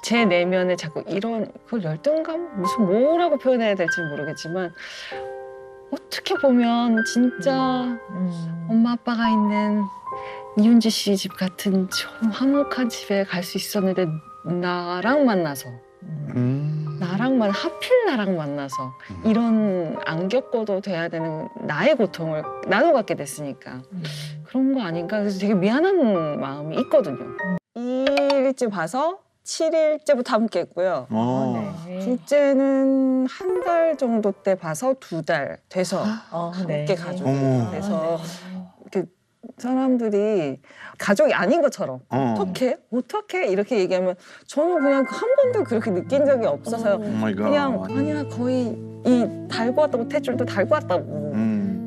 제 내면에 자꾸 이런 그 열등감? 무슨 뭐라고 표현해야 될지 모르겠지만 어떻게 보면 진짜 엄마 아빠가 있는 이윤지 씨 집 같은 좀 화목한 집에 갈 수 있었는데 나랑 만나서 하필 나랑 만나서 이런 안 겪어도 돼야 되는 나의 고통을 나눠 갖게 됐으니까 그런 거 아닌가. 그래서 되게 미안한 마음이 있거든요. 2일째 봐서 7일째부터 함께 했고요. 둘째는 한 달 정도 때 봐서 2달 돼서 함께 가족이 돼서 이렇게 사람들이 가족이 아닌 것처럼 어떻게 이렇게 얘기하면 저는 그냥 한 번도 그렇게 느낀 적이 없어서 그냥 아니야 거의 이 달고 왔다고 탯줄도 달고 왔다고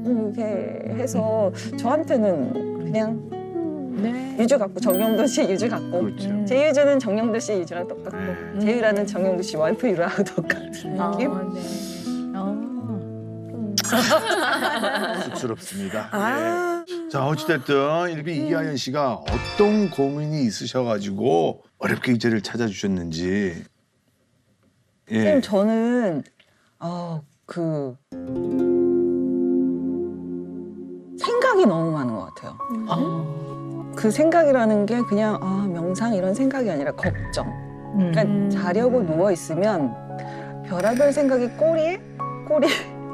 이렇게 해서 저한테는 그냥 유주 같고 정영돈 씨 유주 같고 그렇죠. 제 유주는 정영돈 씨 유주랑 똑같고 제 유라는 정영돈 씨 와이프 유라하고 똑같은 느낌? 쑥스럽습니다. 자, 어찌됐든 이렇게 이하연 씨가 어떤 고민이 있으셔가지고 어렵게 이 자리를 찾아주셨는지. 선생님 저는 생각이 너무 많은 것 같아요. 그 생각이라는 게 그냥 명상 이런 생각이 아니라 걱정. 그러니까 자려고 누워 있으면 별의별 생각이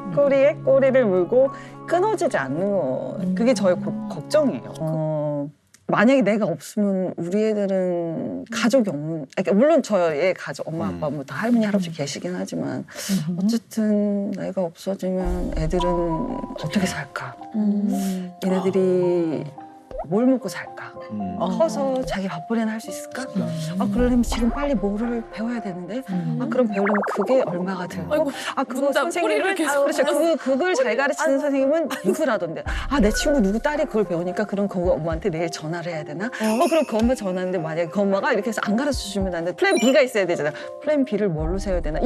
꼬리를 물고 끊어지지 않는 거. 그게 저의 걱정이에요. 만약에 내가 없으면 우리 애들은 가족이 없는, 그러니까 물론 저의 가족, 엄마, 아빠, 뭐 다 할머니, 할아버지 계시긴 하지만 어쨌든 내가 없어지면 애들은 어떻게 살까? 얘네들이 뭘 먹고 살까? 커서 자기 밥벌이나 할 수 있을까? 그러려면 지금 빨리 뭐를 배워야 되는데 그럼 배우려면 그게 얼마가 들고 그거 선생님은 그렇죠. 그걸 잘 가르치는 선생님은 누구라던데 내 친구 누구 딸이 그걸 배우니까 그럼 그 엄마한테 내일 전화를 해야 되나? 그럼 그 엄마 전화하는데 만약에 그 엄마가 이렇게 해서 안 가르쳐 주면 안 돼. 플랜 B가 있어야 되잖아. 플랜 B를 뭘로 세워야 되나?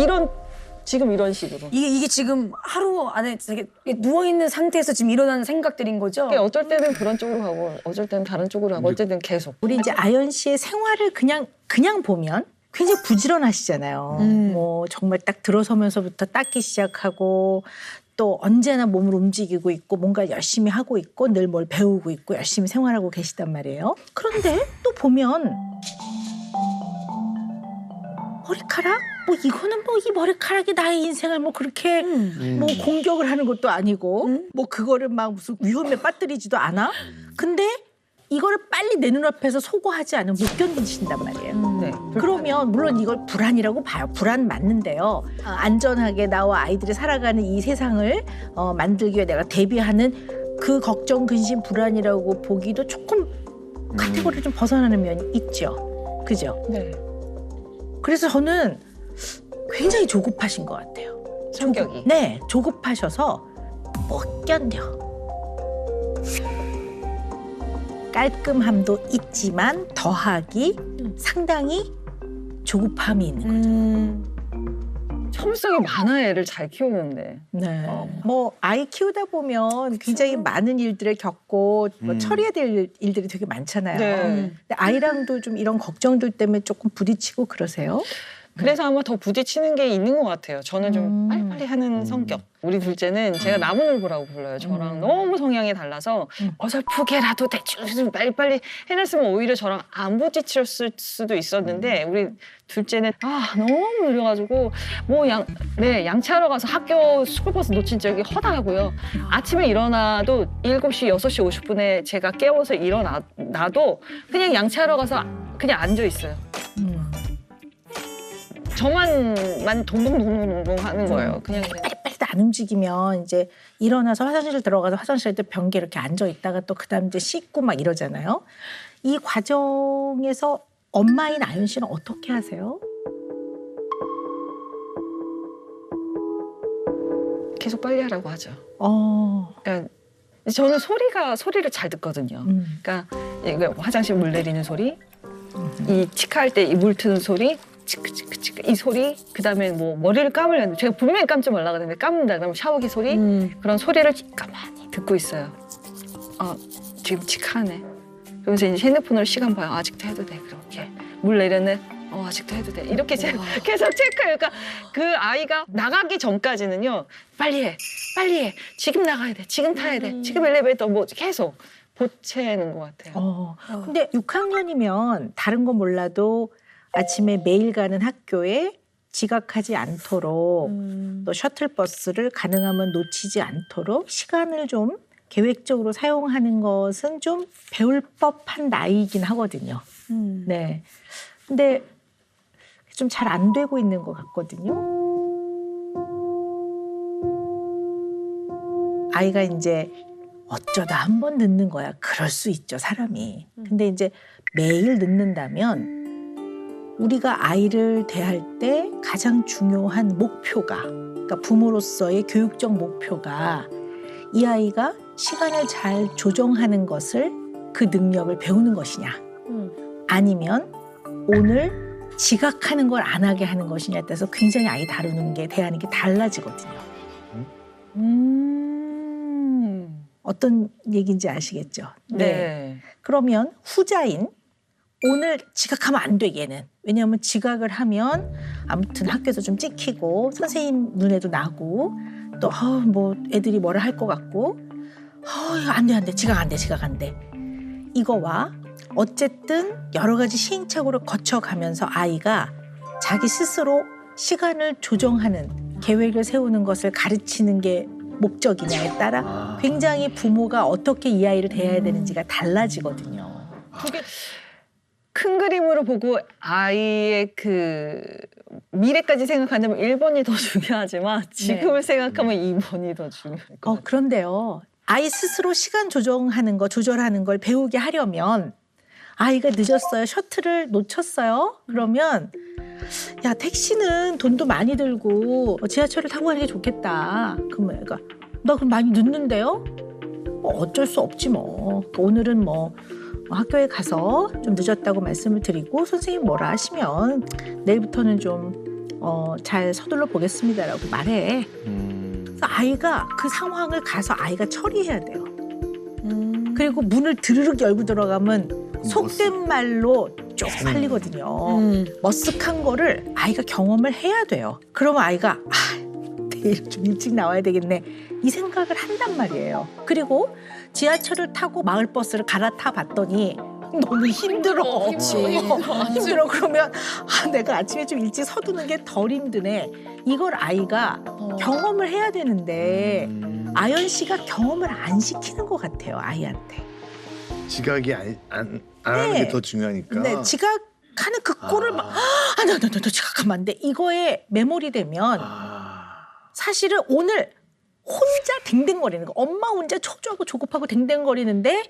지금 이런 식으로. 이게 지금 하루 안에 되게 누워있는 상태에서 지금 일어나는 생각들인 거죠? 어쩔 때는 그런 쪽으로 가고 어쩔 때는 다른 쪽으로 가고 어쨌든 계속. 우리 이제 아연 씨의 생활을 그냥 보면 굉장히 부지런하시잖아요. 뭐 정말 딱 들어서면서부터 닦기 시작하고 또 언제나 몸을 움직이고 있고 뭔가 열심히 하고 있고 늘 뭘 배우고 있고 열심히 생활하고 계시단 말이에요. 그런데 또 보면 머리카락? 뭐 이거는 뭐 이 머리카락이 나의 인생을 뭐 그렇게 뭐 공격을 하는 것도 아니고 뭐 그거를 막 무슨 위험에 빠뜨리지도 않아. 근데 이거를 빨리 내 눈앞에서 소거하지 않으면 못 견디신단 말이에요. 네. 그러면 물론 이걸 불안이라고 봐요. 불안 맞는데요. 안전하게 나와 아이들이 살아가는 이 세상을 만들기 위해 내가 대비하는 그 걱정, 근심, 불안이라고 보기도 조금 카테고리를 좀 벗어나는 면이 있죠. 그죠? 네. 그래서 저는 굉장히 조급하신 것 같아요. 성격이. 네, 조급하셔서 못 견뎌. 깔끔함도 있지만 더하기 상당히 조급함이 있는 거죠. 참을성이 많아 애를 잘 키우는데. 네. 뭐 아이 키우다 보면 굉장히 많은 일들을 겪고 뭐 처리해야 될 일들이 되게 많잖아요. 네. 근데 아이랑도 좀 이런 걱정들 때문에 조금 부딪히고 그러세요? 그래서 아마 더 부딪히는 게 있는 것 같아요. 저는 좀 빨리빨리 하는 성격. 우리 둘째는 제가 나무늘보라고 불러요. 저랑 너무 성향이 달라서 어설프게라도 대충 빨리빨리 해냈으면 오히려 저랑 안 부딪혔을 수도 있었는데 우리 둘째는 너무 느려가지고 뭐 양치하러 가서 학교 스쿨버스 놓친 적이 허다하고요. 아침에 일어나도 7시, 6시 50분에 제가 깨워서 일어나도 그냥 양치하러 가서 그냥 앉아 있어요. 저만 동동동동동 하는 거예요. 그냥 빨리빨리 안 움직이면 이제 일어나서 화장실 들어가서 화장실에 변기에 이렇게 앉아 있다가 또 그다음 이제 씻고 막 이러잖아요. 이 과정에서 엄마인 아연 씨는 어떻게 하세요? 계속 빨리 하라고 하죠. 그러니까 저는 소리를 잘 듣거든요. 그러니까 이거 화장실 물 내리는 소리, 이 치카할 때 이 물 트는 소리, 치크치크치크 이 소리, 그다음에 뭐 머리를 감으려는데 제가 분명히 감지 말라 그러는데 감는다 그러면 샤워기 소리 그런 소리를 가만히 듣고 있어요. 지금 치카하네. 그러면서 이제 핸드폰으로 시간 봐요. 아직도 해도 돼. 그렇게 물 내렸네. 아직도 해도 돼. 이렇게 계속 체크해요. 그러니까 그 아이가 나가기 전까지는요. 빨리 해. 지금 나가야 돼. 지금 타야 돼. 지금 엘리베이터 뭐 계속 보채는 것 같아요. 근데 6학년이면 다른 건 몰라도 아침에 매일 가는 학교에 지각하지 않도록 또 셔틀버스를 가능하면 놓치지 않도록 시간을 좀 계획적으로 사용하는 것은 좀 배울 법한 나이이긴 하거든요. 네. 근데 좀 잘 안 되고 있는 것 같거든요. 아이가 이제 어쩌다 한 번 늦는 거야. 그럴 수 있죠, 사람이. 근데 이제 매일 늦는다면 우리가 아이를 대할 때 가장 중요한 목표가, 그러니까 부모로서의 교육적 목표가 이 아이가 시간을 잘 조정하는 것을 그 능력을 배우는 것이냐, 아니면 오늘 지각하는 걸 안 하게 하는 것이냐에 따라서 굉장히 아이 다루는 게, 대하는 게 달라지거든요. 어떤 얘기인지 아시겠죠? 네. 그러면 후자인 오늘 지각하면 안 돼, 얘는. 왜냐하면 지각을 하면 아무튼 학교에서 좀 찍히고 선생님 눈에도 나고 또 뭐 애들이 뭐라 할 것 같고 이거 안 돼, 지각 안 돼. 이거와 어쨌든 여러 가지 시행착오를 거쳐가면서 아이가 자기 스스로 시간을 조정하는, 계획을 세우는 것을 가르치는 게 목적이냐에 따라 굉장히 부모가 어떻게 이 아이를 대해야 되는지가 달라지거든요. 그게 큰 그림으로 보고 아이의 그 미래까지 생각한다면 1번이 더 중요하지만 지금을 생각하면 2번이 더 중요할 것 같아요. 그런데요. 아이 스스로 시간 조정하는 거, 조절하는 걸 배우게 하려면 아이가 늦었어요. 셔틀을 놓쳤어요. 그러면 야, 택시는 돈도 많이 들고 지하철을 타고 가는 게 좋겠다. 그러면 애가 나 그럼 많이 늦는데요? 어쩔 수 없지 뭐. 오늘은 뭐 학교에 가서 좀 늦었다고 말씀을 드리고 선생님 뭐라 하시면 내일부터는 좀 잘 서둘러 보겠습니다라고 말해. 그래서 아이가 그 상황을 가서 아이가 처리해야 돼요. 그리고 문을 드르륵 열고 들어가면 속된 말로 쭉 팔리거든요. 머쓱한 거를 아이가 경험을 해야 돼요. 그러면 아이가 내일 좀 일찍 나와야 되겠네, 이 생각을 한단 말이에요. 그리고 지하철을 타고 마을버스를 갈아타 봤더니 너무 힘들어. 힘들어. 그러면 내가 아침에 좀 일찍 서두는 게 덜 힘드네. 이걸 아이가 경험을 해야 되는데 아연 씨가 경험을 안 시키는 것 같아요, 아이한테. 지각이 안 하는 게 더 중요하니까. 네, 지각하는 그 꼴을 막 너 지각하면 안 돼. 이거에 메모리 되면 사실은 오늘 혼자 댕댕거리는 거. 엄마 혼자 초조하고 조급하고 댕댕거리는데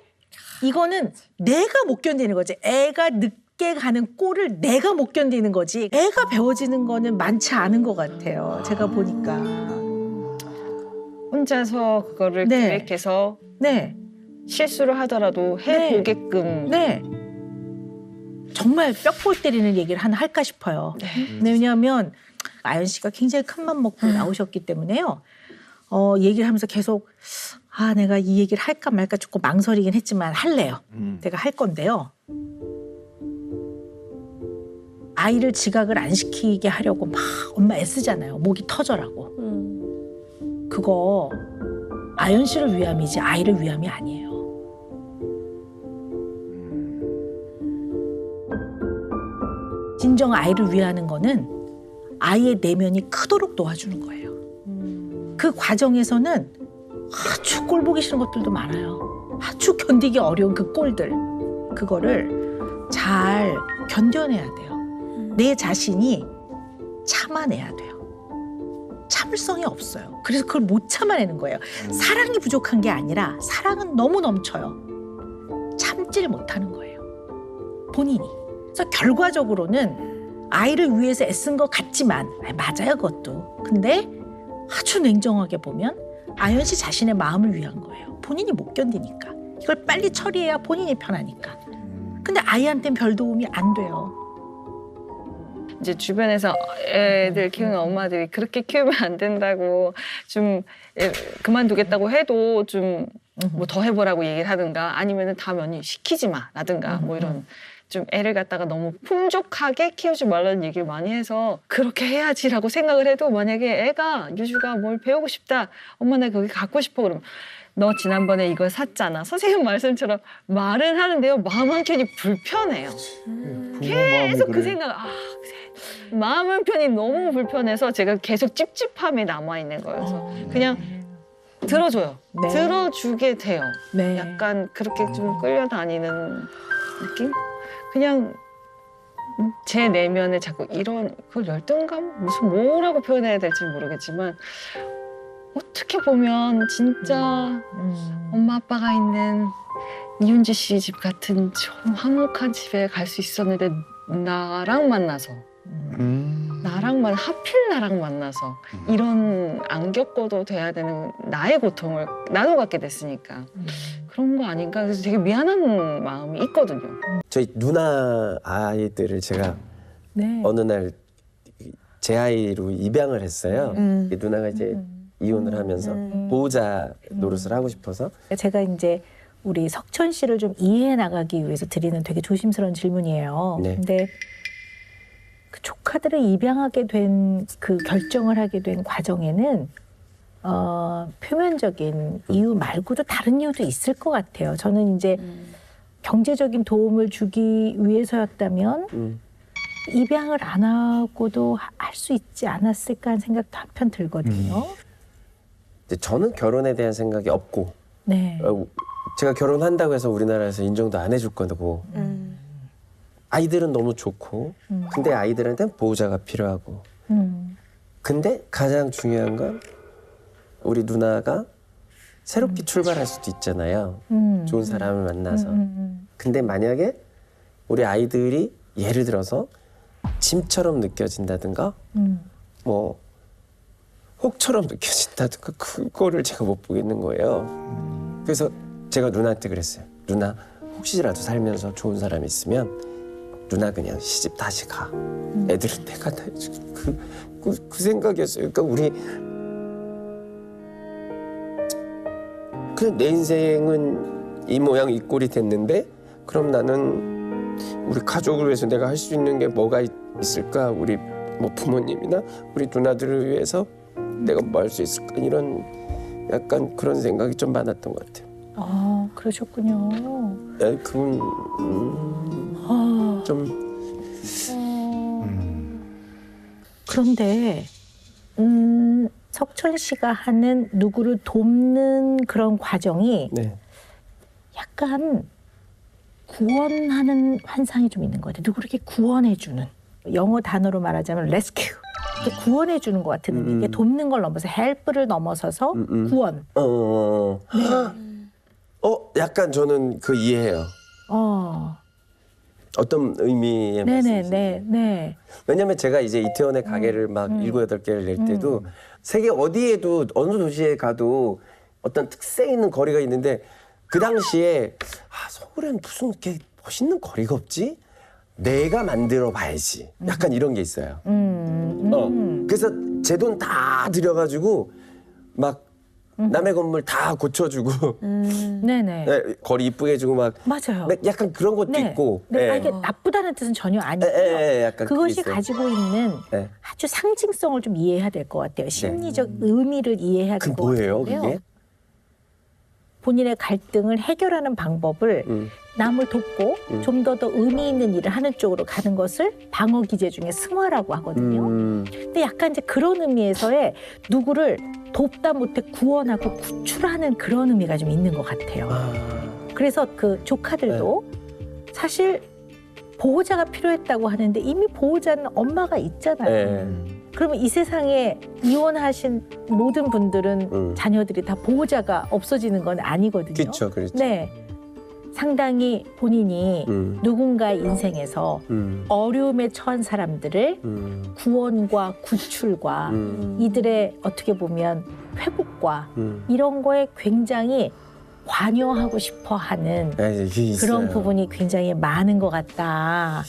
이거는 내가 못 견디는 거지. 애가 늦게 가는 꼴을 내가 못 견디는 거지. 애가 배워지는 거는 많지 않은 것 같아요. 제가 보니까. 혼자서 그거를 네. 계획해서 네. 실수를 하더라도 해보게끔. 네. 정말 뼈골 때리는 얘기를 하나 할까 싶어요. 네. 왜냐하면 아연 씨가 굉장히 큰 맘 먹고 나오셨기 때문에요. 얘기를 하면서 계속 내가 이 얘기를 할까 말까 조금 망설이긴 했지만 할래요. 제가 할 건데요. 아이를 지각을 안 시키게 하려고 막 엄마 애쓰잖아요. 목이 터져라고. 그거 아연 씨를 위함이지 아이를 위함이 아니에요. 진정 아이를 위하는 거는 아이의 내면이 크도록 도와주는 거예요. 그 과정에서는 아주 꼴 보기 싫은 것들도 많아요. 아주 견디기 어려운 그 꼴들. 그거를 잘 견뎌내야 돼요. 내 자신이 참아내야 돼요. 참을성이 없어요. 그래서 그걸 못 참아내는 거예요. 사랑이 부족한 게 아니라 사랑은 너무 넘쳐요. 참지를 못하는 거예요. 본인이. 그래서 결과적으로는 아이를 위해서 애쓴 것 같지만 맞아요, 그것도. 근데 아주 냉정하게 보면 아연 씨 자신의 마음을 위한 거예요. 본인이 못 견디니까. 이걸 빨리 처리해야 본인이 편하니까. 근데 아이한테는 별 도움이 안 돼요. 이제 주변에서 애들 키우는 엄마들이 그렇게 키우면 안 된다고 좀 그만두겠다고 해도 좀 뭐 더 해보라고 얘기를 하든가 아니면은 다 면이 시키지 마 라든가 뭐 이런 좀 애를 갖다가 너무 풍족하게 키우지 말라는 얘기를 많이 해서 그렇게 해야지라고 생각을 해도 만약에 애가 유주가 뭘 배우고 싶다 엄마 나 거기 갖고 싶어 그러면 너 지난번에 이걸 샀잖아 선생님 말씀처럼 말은 하는데요 마음 한켠이 불편해요. 계속 그 생각 마음 한편이 너무 불편해서 제가 계속 찝찝함이 남아있는 거여서 그냥 들어줘요. 네. 들어주게 돼요. 네. 약간 그렇게 좀 끌려다니는 느낌? 그냥 제 내면에 자꾸 이런 그 열등감? 무슨 뭐라고 표현해야 될지 모르겠지만 어떻게 보면 진짜 엄마 아빠가 있는 이윤지 씨 집 같은 좀 화목한 집에 갈 수 있었는데 나랑 만나서 하필 나랑 만나서 이런 안 겪어도 돼야 되는 나의 고통을 나눠 갖게 됐으니까 그런 거 아닌가 그래서 되게 미안한 마음이 있거든요. 저희 누나 아이들을 제가 네. 어느 날 제 아이로 입양을 했어요. 누나가 이제 이혼을 하면서 보호자 노릇을 하고 싶어서 제가 이제 우리 석천 씨를 좀 이해해 나가기 위해서 드리는 되게 조심스러운 질문이에요. 네. 근데 그 조카들을 입양하게 된 그 결정을 하게 된 과정에는 표면적인 이유 말고도 다른 이유도 있을 것 같아요. 저는 이제 경제적인 도움을 주기 위해서였다면 입양을 안 하고도 할 수 있지 않았을까 하는 생각도 한편 들거든요. 이제 저는 결혼에 대한 생각이 없고 네. 제가 결혼한다고 해서 우리나라에서 인정도 안 해줄 거고 아이들은 너무 좋고 근데 아이들한테는 보호자가 필요하고 근데 가장 중요한 건 우리 누나가 새롭게 출발할 수도 있잖아요. 좋은 사람을 만나서. 근데 만약에 우리 아이들이 예를 들어서 짐처럼 느껴진다든가 뭐 혹처럼 느껴진다든가 그거를 제가 못 보겠는 거예요. 그래서 제가 누나한테 그랬어요. 누나 혹시라도 살면서 좋은 사람이 있으면 누나 그냥 시집 다시 가. 애들은 내가 다 해줄게. 그 생각이었어요. 그러니까 우리 그냥 내 인생은 이 모양 이 꼴이 됐는데 그럼 나는 우리 가족을 위해서 내가 할 수 있는 게 뭐가 있을까? 우리 뭐 부모님이나 우리 누나들을 위해서 내가 뭐 할 수 있을까? 이런 약간 그런 생각이 좀 많았던 것 같아요. 아, 그러셨군요. 그건 좀 그런데 석천 씨가 하는 누구를 돕는 그런 과정이 네. 약간 구원하는 환상이 좀 있는 것 같아요. 누구를 이렇게 구원해주는 영어 단어로 말하자면 rescue 이렇게 구원해주는 것 같은 의미. 이게 돕는 걸 넘어서 help를 넘어서서 구원. 약간 저는 그 이해해요. 어떤 의미의 말씀이신지. 네네네. 왜냐면 제가 이제 이태원의 가게를 막 7, 8개를 낼 때도 세계 어디에도 어느 도시에 가도 어떤 특색 있는 거리가 있는데 그 당시에 서울엔 무슨 이렇게 멋있는 거리가 없지? 내가 만들어 봐야지. 약간 이런 게 있어요. 그래서 제 돈 다 들여가지고 막 남의 건물 다 고쳐주고 네네. 네, 거리 이쁘게 해주고 막 맞아요. 약간 그런 것도 네. 있고 네. 예. 이게 나쁘다는 뜻은 전혀 아니고요. 약간 그게 그것이 있어요. 가지고 있는 네. 아주 상징성을 좀 이해해야 될 것 같아요. 심리적 의미를 이해해야 그 될 것 뭐예요 같은데요. 그게? 본인의 갈등을 해결하는 방법을 남을 돕고 좀 더 의미 있는 일을 하는 쪽으로 가는 것을 방어 기제 중에 승화라고 하거든요. 근데 약간 이제 그런 의미에서의 누구를 돕다 못해 구원하고 구출하는 그런 의미가 좀 있는 것 같아요. 그래서 그 조카들도 사실 보호자가 필요했다고 하는데 이미 보호자는 엄마가 있잖아요. 그러면 이 세상에 이혼하신 모든 분들은 자녀들이 다 보호자가 없어지는 건 아니거든요. 그렇죠, 그렇죠. 네, 상당히 본인이 누군가의 인생에서 어려움에 처한 사람들을 구원과 구출과 이들의 어떻게 보면 회복과 이런 거에 굉장히 관여하고 싶어하는 이게 있어요. 그런 부분이 굉장히 많은 것 같다.